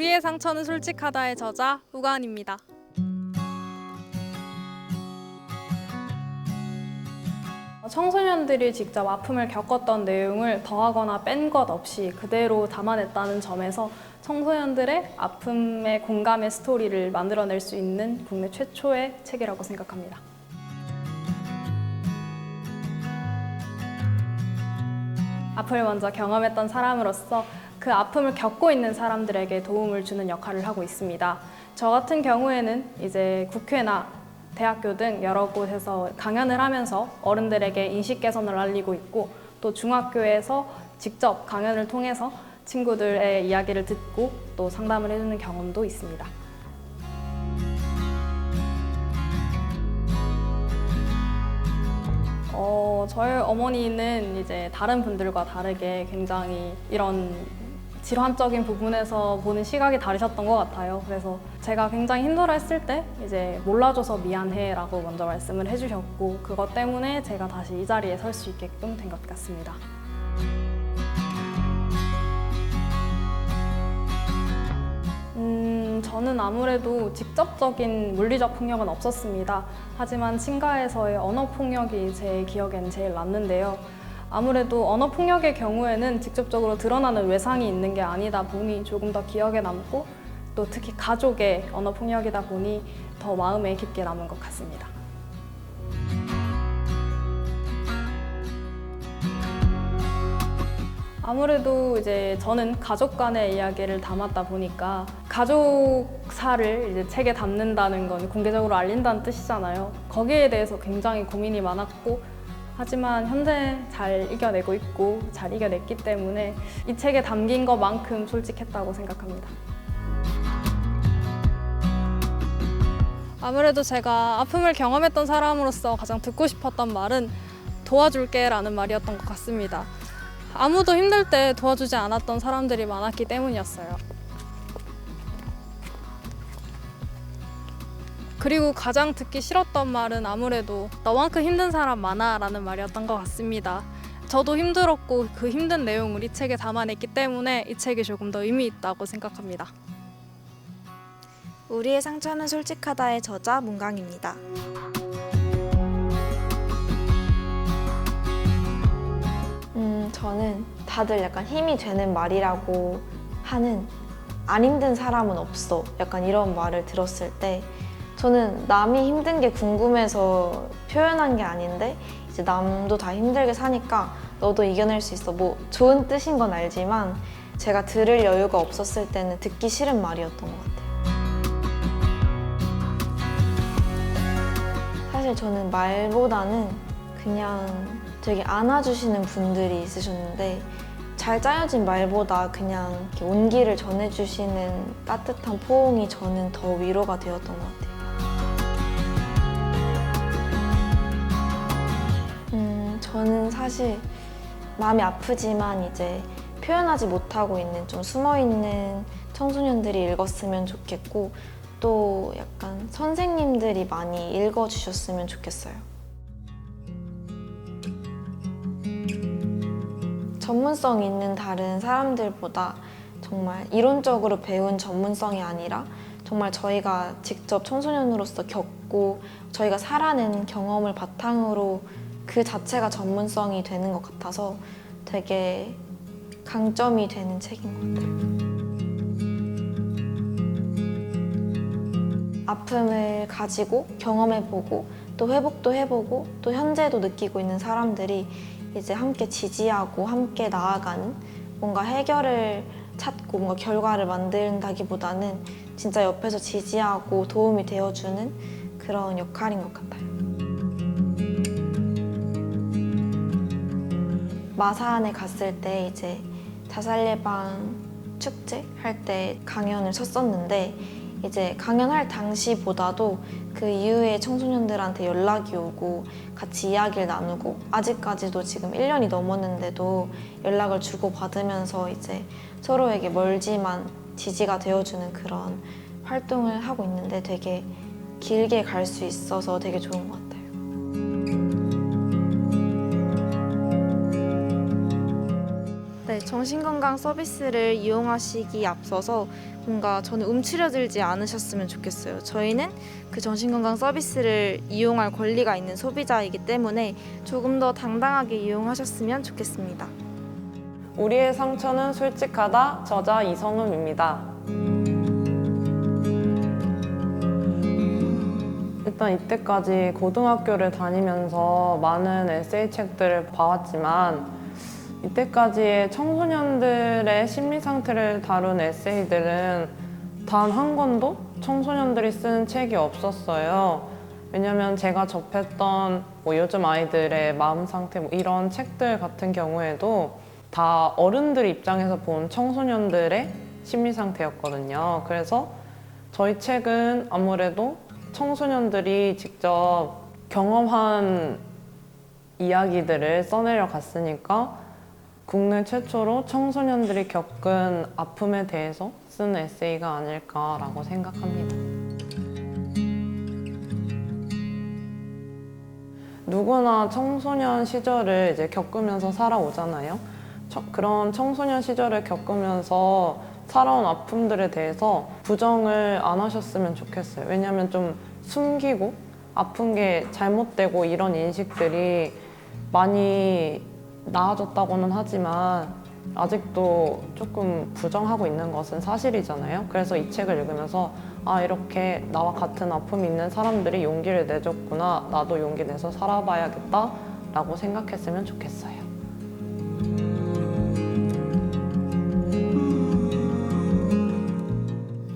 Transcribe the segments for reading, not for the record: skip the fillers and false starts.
우리의 상처는 솔직하다의 저자 우가은입니다. 청소년들이 직접 아픔을 겪었던 내용을 더하거나 뺀 것 없이 그대로 담아냈다는 점에서 청소년들의 아픔의 공감의 스토리를 만들어낼 수 있는 국내 최초의 책이라고 생각합니다. 아픔을 먼저 경험했던 사람으로서 그 아픔을 겪고 있는 사람들에게 도움을 주는 역할을 하고 있습니다. 저 같은 경우에는 이제 국회나 대학교 등 여러 곳에서 강연을 하면서 어른들에게 인식 개선을 알리고 있고, 또 중학교에서 직접 강연을 통해서 친구들의 이야기를 듣고 또 상담을 해주는 경험도 있습니다. 저희 어머니는 이제 다른 분들과 다르게 굉장히 이런 질환적인 부분에서 보는 시각이 다르셨던 것 같아요. 그래서 제가 굉장히 힘들어했을 때 이제 몰라줘서 미안해라고 먼저 말씀을 해주셨고, 그것 때문에 제가 다시 이 자리에 설 수 있게끔 된 것 같습니다. 저는 아무래도 직접적인 물리적 폭력은 없었습니다. 하지만 친가에서의 언어 폭력이 제 기억에는 제일 남는데요. 아무래도 언어 폭력의 경우에는 직접적으로 드러나는 외상이 있는 게 아니다 보니 조금 더 기억에 남고, 또 특히 가족의 언어 폭력이다 보니 더 마음에 깊게 남은 것 같습니다. 아무래도 이제 저는 가족 간의 이야기를 담았다 보니까 가족사를 이제 책에 담는다는 건 공개적으로 알린다는 뜻이잖아요. 거기에 대해서 굉장히 고민이 많았고, 하지만 현재 잘 이겨내고 있고 잘 이겨냈기 때문에 이 책에 담긴 것만큼 솔직했다고 생각합니다. 아무래도 제가 아픔을 경험했던 사람으로서 가장 듣고 싶었던 말은 도와줄게 라는 말이었던 것 같습니다. 아무도 힘들 때 도와주지 않았던 사람들이 많았기 때문이었어요. 그리고 가장 듣기 싫었던 말은 아무래도 너만큼 힘든 사람 많아 라는 말이었던 것 같습니다. 저도 힘들었고 그 힘든 내용을 이 책에 담아냈기 때문에 이 책이 조금 더 의미 있다고 생각합니다. 우리의 상처는 솔직하다의 저자 문강입니다. 저는 다들 약간 힘이 되는 말이라고 하는 안 힘든 사람은 없어, 약간 이런 말을 들었을 때 저는 남이 힘든 게 궁금해서 표현한 게 아닌데, 이제 남도 다 힘들게 사니까 너도 이겨낼 수 있어, 뭐 좋은 뜻인 건 알지만 제가 들을 여유가 없었을 때는 듣기 싫은 말이었던 것 같아요. 사실 저는 말보다는 그냥 되게 안아주시는 분들이 있으셨는데, 잘 짜여진 말보다 그냥 이렇게 온기를 전해주시는 따뜻한 포옹이 저는 더 위로가 되었던 것 같아요. 저는 사실 마음이 아프지만 이제 표현하지 못하고 있는 좀 숨어있는 청소년들이 읽었으면 좋겠고, 또 약간 선생님들이 많이 읽어주셨으면 좋겠어요. 전문성 있는 다른 사람들보다 정말 이론적으로 배운 전문성이 아니라 정말 저희가 직접 청소년으로서 겪고 저희가 살아낸 경험을 바탕으로 그 자체가 전문성이 되는 것 같아서 되게 강점이 되는 책인 것 같아요. 아픔을 가지고 경험해보고 또 회복도 해보고 또 현재도 느끼고 있는 사람들이 이제 함께 지지하고 함께 나아가는, 뭔가 해결을 찾고 뭔가 결과를 만든다기보다는 진짜 옆에서 지지하고 도움이 되어주는 그런 역할인 것 같아요. 마산에 갔을 때 이제 자살 예방 축제 할 때 강연을 쳤었는데, 이제 강연할 당시보다도 그 이후에 청소년들한테 연락이 오고 같이 이야기를 나누고, 아직까지도 지금 1년이 넘었는데도 연락을 주고받으면서 이제 서로에게 멀지만 지지가 되어주는 그런 활동을 하고 있는데, 되게 길게 갈 수 있어서 되게 좋은 것 같아요. 네, 정신건강 서비스를 이용하시기 앞서서 뭔가 저는 움츠려들지 않으셨으면 좋겠어요. 저희는 그 정신건강 서비스를 이용할 권리가 있는 소비자이기 때문에 조금 더 당당하게 이용하셨으면 좋겠습니다. 우리의 상처는 솔직하다. 저자 이성음입니다. 일단 이때까지 고등학교를 다니면서 많은 에세이 책들을 봐왔지만 이때까지의 청소년들의 심리 상태를 다룬 에세이들은 단 한 권도 청소년들이 쓴 책이 없었어요. 왜냐면 제가 접했던 요즘 아이들의 마음 상태 이런 책들 같은 경우에도 다 어른들 입장에서 본 청소년들의 심리 상태였거든요. 그래서 저희 책은 아무래도 청소년들이 직접 경험한 이야기들을 써내려 갔으니까 국내 최초로 청소년들이 겪은 아픔에 대해서 쓴 에세이가 아닐까라고 생각합니다. 누구나 청소년 시절을 이제 겪으면서 살아오잖아요. 그런 청소년 시절을 겪으면서 살아온 아픔들에 대해서 부정을 안 하셨으면 좋겠어요. 왜냐하면 좀 숨기고 아픈 게 잘못되고 이런 인식들이 많이 나아졌다고는 하지만 아직도 조금 부정하고 있는 것은 사실이잖아요. 그래서 이 책을 읽으면서 아, 이렇게 나와 같은 아픔이 있는 사람들이 용기를 내줬구나. 나도 용기 내서 살아봐야겠다 라고 생각했으면 좋겠어요.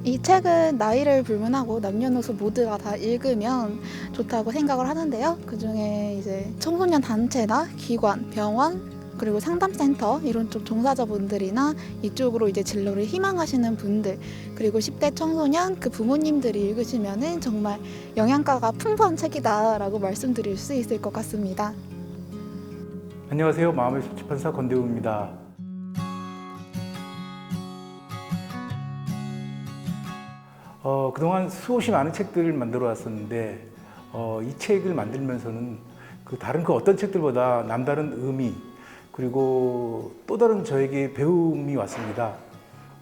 이 책은 나이를 불문하고 남녀노소 모두가 다 읽으면 좋다고 생각을 하는데요. 그중에 이제 청소년 단체나 기관, 병원, 그리고 상담센터 이런 쪽 종사자분들이나 이쪽으로 이제 진로를 희망하시는 분들, 그리고 10대 청소년 그 부모님들이 읽으시면은 정말 영양가가 풍부한 책이다라고 말씀드릴 수 있을 것 같습니다. 안녕하세요. 마음의 출판사 권대우입니다. 그동안 수없이 많은 책들을 만들어 왔었는데 이 책을 만들면서는 다른 어떤 책들보다 남다른 의미 그리고 또 다른 저에게 배움이 왔습니다.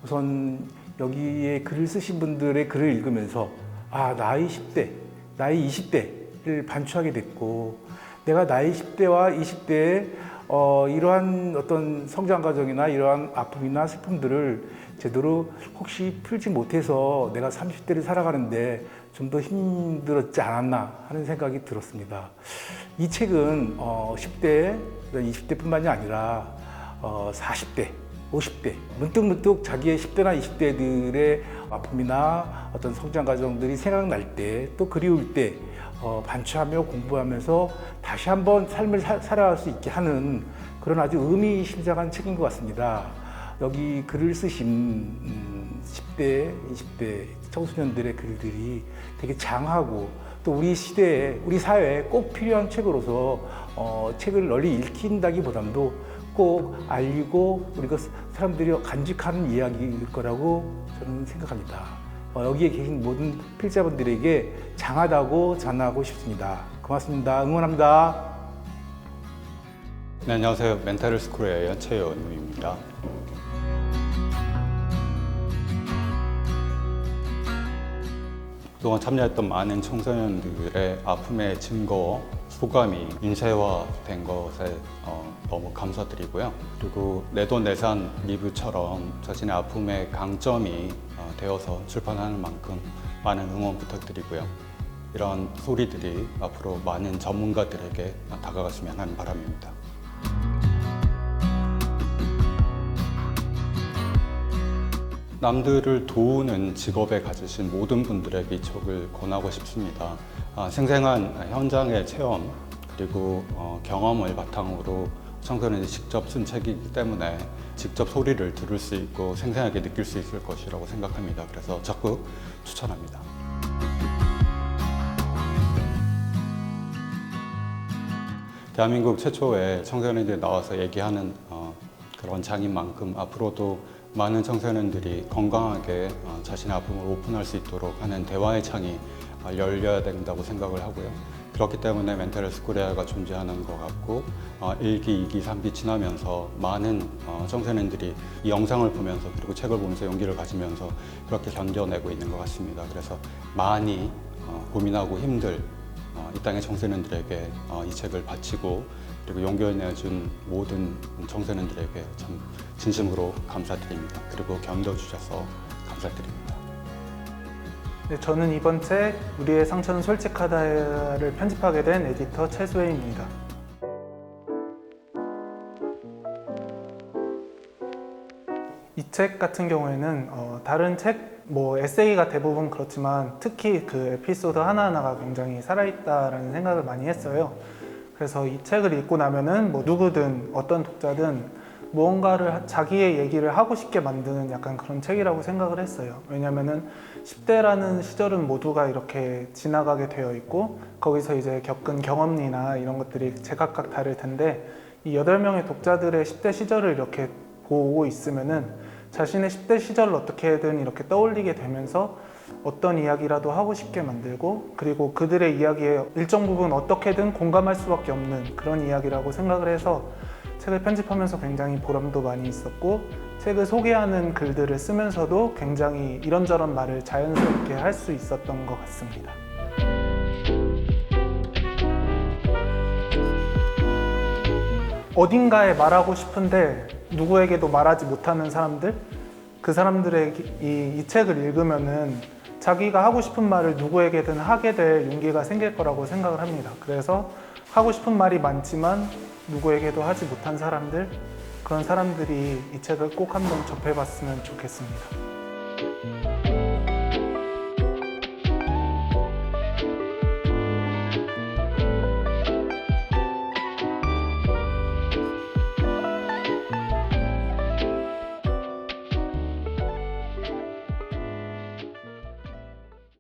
우선 여기에 글을 쓰신 분들의 글을 읽으면서 나이 10대, 나이 20대를 반추하게 됐고 내가 나이 10대와 20대에 이러한 어떤 성장 과정이나 이러한 아픔이나 슬픔들을 제대로 혹시 풀지 못해서 내가 30대를 살아가는데 좀 더 힘들었지 않았나 하는 생각이 들었습니다. 이 책은 10대, 20대뿐만이 아니라 40대, 50대 문득문득 자기의 10대나 20대들의 아픔이나 어떤 성장 과정들이 생각날 때 또 그리울 때 반추하며 공부하면서 다시 한번 삶을 살아갈 수 있게 하는 그런 아주 의미심장한 책인 것 같습니다. 여기 글을 쓰신 10대, 20대 청소년들의 글들이 되게 장하고 또 우리 시대에, 우리 사회에 꼭 필요한 책으로서 책을 널리 읽힌다기보다도 꼭 알리고 우리가 사람들이 간직하는 이야기일 거라고 저는 생각합니다. 여기에 계신 모든 필자분들에게 장하다고 전하고 싶습니다. 고맙습니다. 응원합니다. 네, 안녕하세요. 멘탈 스쿨의 연채연우입니다. 그동안 참여했던 많은 청소년들의 아픔의 증거, 소감이 인쇄화된 것에 너무 감사드리고요. 그리고 내돈내산 리뷰처럼 자신의 아픔의 강점이 되어서 출판하는 만큼 많은 응원 부탁드리고요. 이런 소리들이 앞으로 많은 전문가들에게 다가갔으면 하는 바람입니다. 남들을 도우는 직업에 가지신 모든 분들에게 이 책을 권하고 싶습니다. 생생한 현장의 체험 그리고 경험을 바탕으로 청소년이 직접 쓴 책이기 때문에 직접 소리를 들을 수 있고 생생하게 느낄 수 있을 것이라고 생각합니다. 그래서 적극 추천합니다. 대한민국 최초의 청소년들이 나와서 얘기하는 그런 장인 만큼 앞으로도 많은 청소년들이 건강하게 자신의 아픔을 오픈할 수 있도록 하는 대화의 창이 열려야 된다고 생각을 하고요. 그렇기 때문에 멘탈 헬스 코리아가 존재하는 것 같고 1기, 2기, 3기 지나면서 많은 청소년들이 이 영상을 보면서 그리고 책을 보면서 용기를 가지면서 그렇게 견뎌내고 있는 것 같습니다. 그래서 많이 고민하고 힘들 이 땅의 청소년들에게 이 책을 바치고 그리고 용기를 내준 모든 청소년들에게 참 진심으로 감사드립니다. 그리고 견뎌주셔서 감사드립니다. 네, 저는 이번 책 우리의 상처는 솔직하다를 편집하게 된 에디터 최수혜입니다. 이 책 같은 경우에는 다른 책, 에세이가 대부분 그렇지만 특히 그 에피소드 하나하나가 굉장히 살아있다라는 생각을 많이 했어요. 그래서 이 책을 읽고 나면은 누구든 어떤 독자든 무언가를 자기의 얘기를 하고 싶게 만드는 약간 그런 책이라고 생각을 했어요. 왜냐면은 10대라는 시절은 모두가 이렇게 지나가게 되어 있고 거기서 이제 겪은 경험이나 이런 것들이 제각각 다를 텐데 이 8명의 독자들의 10대 시절을 이렇게 보고 있으면은 자신의 10대 시절을 어떻게든 이렇게 떠올리게 되면서 어떤 이야기라도 하고 싶게 만들고 그리고 그들의 이야기에 일정 부분 어떻게든 공감할 수밖에 없는 그런 이야기라고 생각을 해서 책을 편집하면서 굉장히 보람도 많이 있었고 책을 소개하는 글들을 쓰면서도 굉장히 이런저런 말을 자연스럽게 할 수 있었던 것 같습니다. 어딘가에 말하고 싶은데 누구에게도 말하지 못하는 사람들, 그 사람들의 이 책을 읽으면은 자기가 하고 싶은 말을 누구에게든 하게 될 용기가 생길 거라고 생각을 합니다. 그래서 하고 싶은 말이 많지만 누구에게도 하지 못한 사람들, 그런 사람들이 이 책을 꼭 한번 접해봤으면 좋겠습니다.